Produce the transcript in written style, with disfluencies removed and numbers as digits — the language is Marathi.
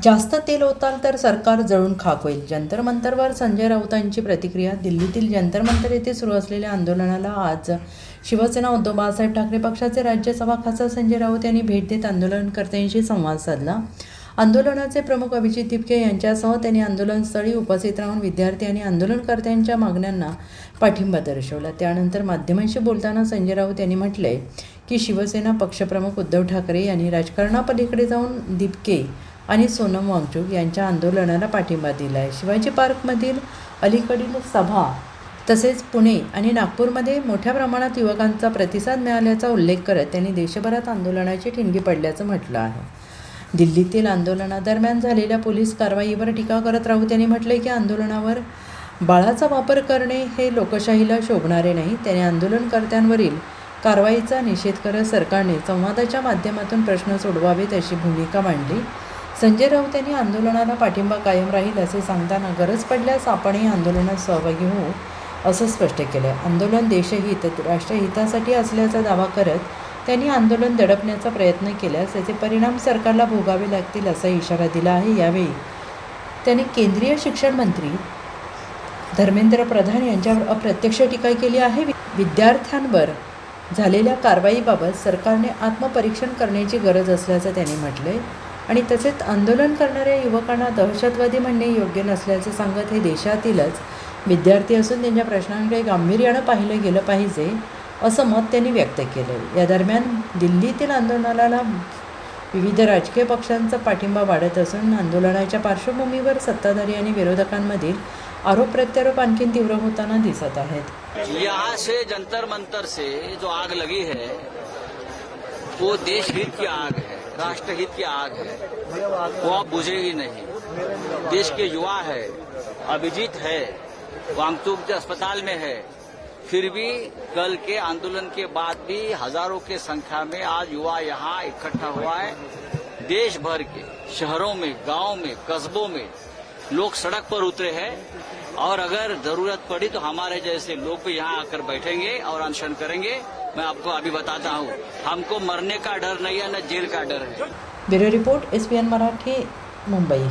जास्त तेल ओताल तर सरकार जळून खाक होईल. जंतर मंतरवर संजय राऊतांची प्रतिक्रिया. दिल्लीतील जंतर मंतर येथे सुरू असलेल्या आंदोलनाला आज शिवसेना उद्धव बाळासाहेब ठाकरे पक्षाचे राज्यसभा खासदार संजय राऊत यांनी भेट देत आंदोलनकर्त्यांशी संवाद साधला. आंदोलनाचे प्रमुख अभिजित तिपके यांच्यासह त्यांनी आंदोलनस्थळी उपस्थित राहून विद्यार्थी आणि आंदोलनकर्त्यांच्या मागण्यांना पाठिंबा दर्शवला. त्यानंतर माध्यमांशी बोलताना संजय राऊत यांनी म्हटले की शिवसेना पक्षप्रमुख उद्धव ठाकरे यांनी राजकारणापलीकडे जाऊन दिपके आणि सोनम वांगचूक यांच्या आंदोलनाला पाठिंबा दिला आहे. शिवाजी पार्कमधील अलीकडील सभा तसेच पुणे आणि नागपूरमध्ये मोठ्या प्रमाणात युवकांचा प्रतिसाद मिळाल्याचा उल्लेख करत त्यांनी देशभरात आंदोलनाची ठिणगी पडल्याचं म्हटलं आहे. दिल्लीतील आंदोलनादरम्यान झालेल्या पोलीस कारवाईवर टीका करत राऊत यांनी म्हटले की आंदोलनावर बळाचा वापर करणे हे लोकशाहीला शोभणारे नाही. त्याने आंदोलनकर्त्यांवरील कारवाईचा निषेध करत सरकारने संवादाच्या माध्यमातून प्रश्न सोडवावेत अशी भूमिका मांडली. संजय राऊत यांनी आंदोलनाला पाठिंबा कायम राहील असे सांगताना गरज पडल्यास आपणही आंदोलनात सहभागी होऊ असं स्पष्ट केलं. आंदोलन देशहित राष्ट्रहितासाठी असल्याचा दावा करत त्यांनी आंदोलन दडपण्याचा प्रयत्न केल्यास त्याचे परिणाम सरकारला भोगावे लागतील असा इशारा दिला आहे. यावेळी त्यांनी केंद्रीय शिक्षण मंत्री धर्मेंद्र प्रधान यांच्यावर अप्रत्यक्ष टीका केली आहे. विद्यार्थ्यांवर झालेल्या कारवाईबाबत सरकारने आत्मपरीक्षण करण्याची गरज असल्याचं त्यांनी म्हटलंय आणि तसेच आंदोलन करणाऱ्या युवकांना दहशतवादी म्हणणे योग्य नसल्याचं सांगत हे देशातीलच विद्यार्थी असून त्यांच्या प्रश्नांकडे गांभीर्यानं पाहिलं गेलं पाहिजे असं मत त्यांनी व्यक्त केलं. या दरम्यान दिल्लीतील आंदोलनाला विविध राजकीय पक्षांचा पाठिंबा वाढत असून आंदोलनाच्या पार्श्वभूमीवर सत्ताधारी आणि विरोधकांमधील आरोप प्रत्यारोप आणखी तीव्र होताना दिसत आहेत. यहाँ से जंतर मंतर से जो आग लगी है वो देश हित की आग है, राष्ट्रहित की आग है, वो अब बुझेगी नहीं. देश के युवा है, अभिजीत है, वांगचूक अस्पताल में है, फिर भी कल के आंदोलन के बाद भी हजारों के संख्या में आज युवा यहाँ इकट्ठा हुआ है. देश भर के शहरों में, गांव में, कस्बों में लोग सड़क पर उतरे हैं और अगर जरूरत पड़ी तो हमारे जैसे लोग भी यहाँ आकर बैठेंगे और अनशन करेंगे. मैं आपको अभी बताता हूँ, हमको मरने का डर नहीं है, न जेल का डर है. Bureau report, SPN Marathi, Mumbai.